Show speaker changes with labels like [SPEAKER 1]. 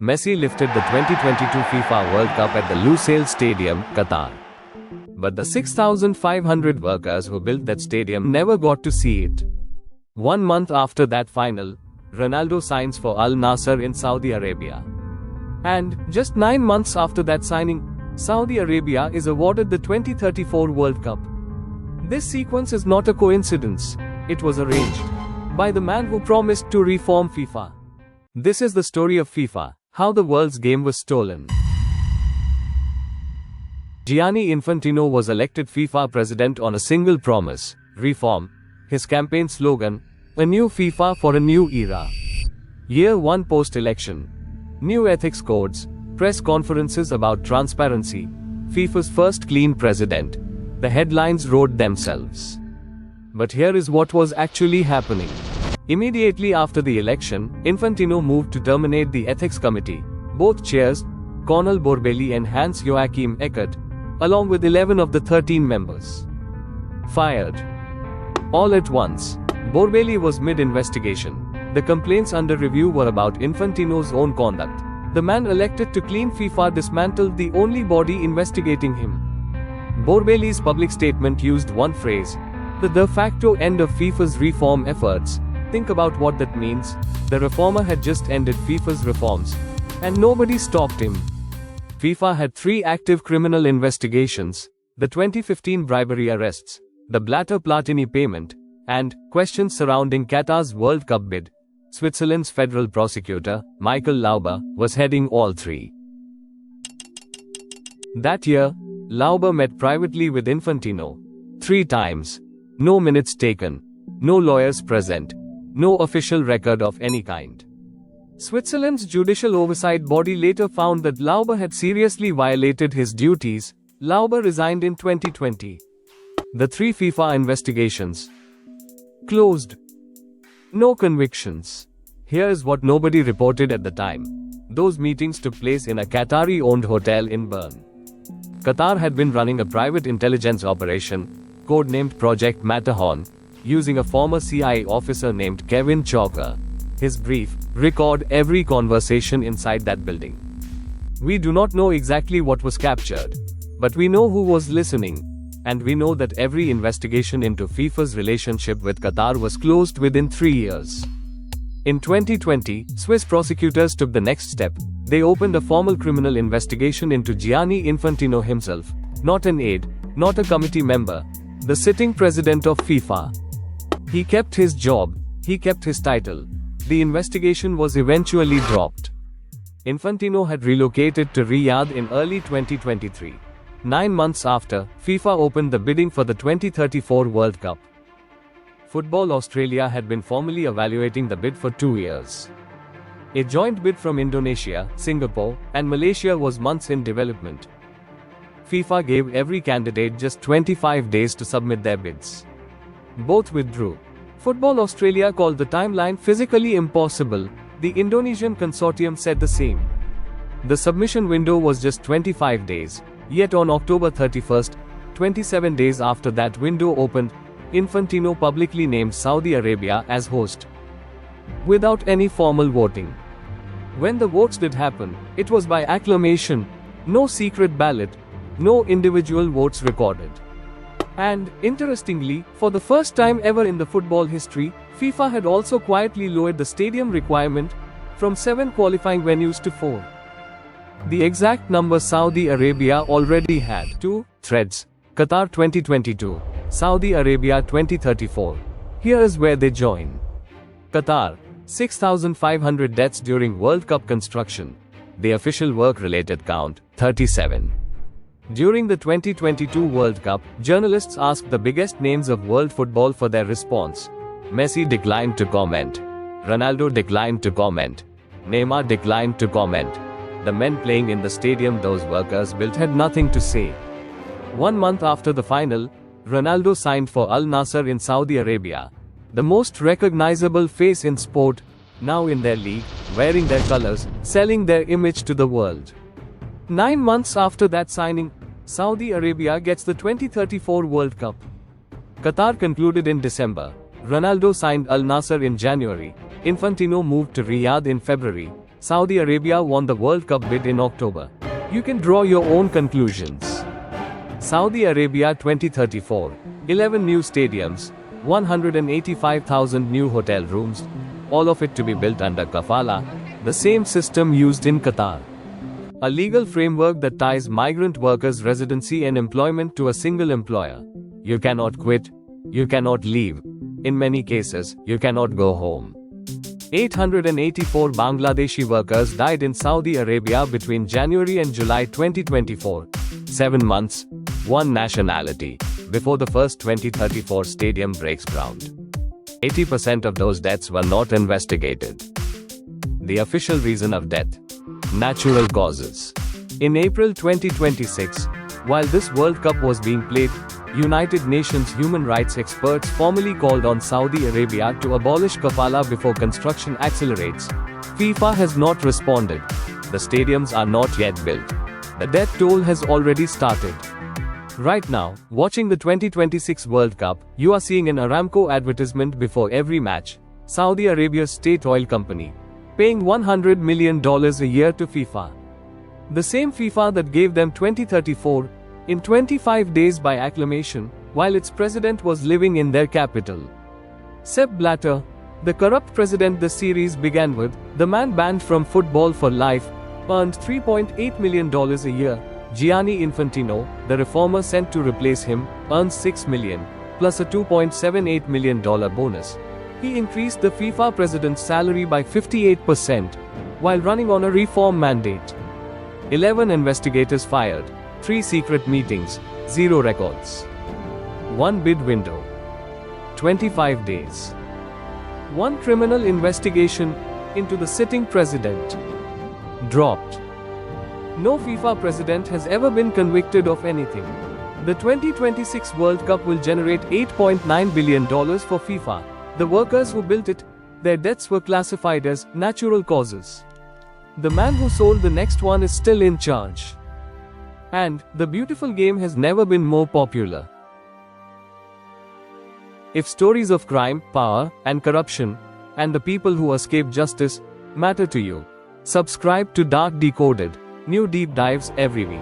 [SPEAKER 1] Messi lifted the 2022 FIFA World Cup at the Lusail Stadium, Qatar. But the 6,500 workers who built that stadium never got to see it. 1 month after that final, Ronaldo signs for Al Nassr in Saudi Arabia. And, just 9 months after that signing, Saudi Arabia is awarded the 2034 World Cup. This sequence is not a coincidence. It was arranged by the man who promised to reform FIFA. This is the story of FIFA, how the world's game was stolen. Gianni Infantino was elected FIFA president on a single promise: reform. His campaign slogan: a new FIFA for a new era. Year 1 post-election. New ethics codes, press conferences about transparency, FIFA's first clean president. The headlines wrote themselves. But here is what was actually happening. Immediately after the election, Infantino moved to terminate the ethics committee. Both chairs, Cornel Borbeli and Hans-Joachim Eckert, along with 11 of the 13 members, fired. All at once. Borbeli was mid-investigation. The complaints under review were about Infantino's own conduct. The man elected to clean FIFA dismantled the only body investigating him. Borbeli's public statement used one phrase: the de facto end of FIFA's reform efforts. Think about what that means. The reformer had just ended FIFA's reforms, and nobody stopped him. FIFA had 3 active criminal investigations: the 2015 bribery arrests, the Blatter Platini payment, and questions surrounding Qatar's World Cup bid. Switzerland's federal prosecutor, Michael Lauber, was heading all 3. That year, Lauber met privately with Infantino 3 times. No minutes taken. No lawyers present. No official record of any kind. Switzerland's judicial oversight body later found that Lauber had seriously violated his duties. Lauber resigned in 2020. The 3 FIFA investigations closed. No convictions. Here's what nobody reported at the time. Those meetings took place in a Qatari-owned hotel in Bern. Qatar had been running a private intelligence operation, codenamed Project Matterhorn, using a former CIA officer named Kevin Chalker. His brief: record every conversation inside that building. We do not know exactly what was captured, but we know who was listening. And we know that every investigation into FIFA's relationship with Qatar was closed within 3 years. In 2020, Swiss prosecutors took the next step. They opened a formal criminal investigation into Gianni Infantino himself, not an aide, not a committee member, the sitting president of FIFA. He kept his job, he kept his title. The investigation was eventually dropped. Infantino had relocated to Riyadh in early 2023. 9 months after, FIFA opened the bidding for the 2034 World Cup. Football Australia had been formally evaluating the bid for 2 years. A joint bid from Indonesia, Singapore, and Malaysia was months in development. FIFA gave every candidate just 25 days to submit their bids. Both withdrew. Football Australia called the timeline physically impossible. The Indonesian consortium said the same. The submission window was just 25 days. Yet on October 31st, 27 days after that window opened, Infantino publicly named Saudi Arabia as host, without any formal voting. When the votes did happen, it was by acclamation, no secret ballot, no individual votes recorded. And, interestingly, for the first time ever in the football history, FIFA had also quietly lowered the stadium requirement from 7 qualifying venues to 4. The exact number Saudi Arabia already had: 2 threads. Qatar 2022, Saudi Arabia 2034. Here is where they join. Qatar, 6,500 deaths during World Cup construction. The official work-related count, 37. During the 2022 World Cup, journalists asked the biggest names of world football for their response. Messi declined to comment. Ronaldo declined to comment. Neymar declined to comment. The men playing in the stadium those workers built had nothing to say. 1 month after the final, Ronaldo signed for Al Nassr in Saudi Arabia. The most recognizable face in sport, now in their league, wearing their colors, selling their image to the world. 9 months after that signing, Saudi Arabia gets the 2034 World Cup. Qatar concluded in December. Ronaldo signed Al Nassr in January. Infantino moved to Riyadh in February. Saudi Arabia won the World Cup bid in October. You can draw your own conclusions. Saudi Arabia 2034. 11 new stadiums, 185,000 new hotel rooms, all of it to be built under Kafala, the same system used in Qatar. A legal framework that ties migrant workers' residency and employment to a single employer. You cannot quit. You cannot leave. In many cases, you cannot go home. 884 Bangladeshi workers died in Saudi Arabia between January and July 2024. 7 months, 1 nationality, before the first 2034 stadium breaks ground. 80% of those deaths were not investigated. The official reason of death: natural causes. In April 2026, while this World Cup was being played, United Nations human rights experts formally called on Saudi Arabia to abolish Kafala before construction accelerates. FIFA has not responded. The stadiums are not yet built. The death toll has already started. Right now, watching the 2026 World Cup, you are seeing an Aramco advertisement before every match. Saudi Arabia's state oil company, paying $100 million a year to FIFA. The same FIFA that gave them 2034 in 25 days by acclamation, while its president was living in their capital. Sepp Blatter, the corrupt president the series began with, the man banned from football for life, earned $3.8 million a year. Gianni Infantino, the reformer sent to replace him, earns $6 million, plus a $2.78 million bonus. He increased the FIFA president's salary by 58%, while running on a reform mandate. 11 investigators fired, 3 secret meetings, 0 records. 1 bid window, 25 days. 1 criminal investigation into the sitting president, dropped. No FIFA president has ever been convicted of anything. The 2026 World Cup will generate $8.9 billion for FIFA. The workers who built it, their deaths were classified as natural causes. The man who sold the next one is still in charge. And the beautiful game has never been more popular. If stories of crime, power, and corruption, and the people who escape justice, matter to you, subscribe to Dark Decoded. New deep dives every week.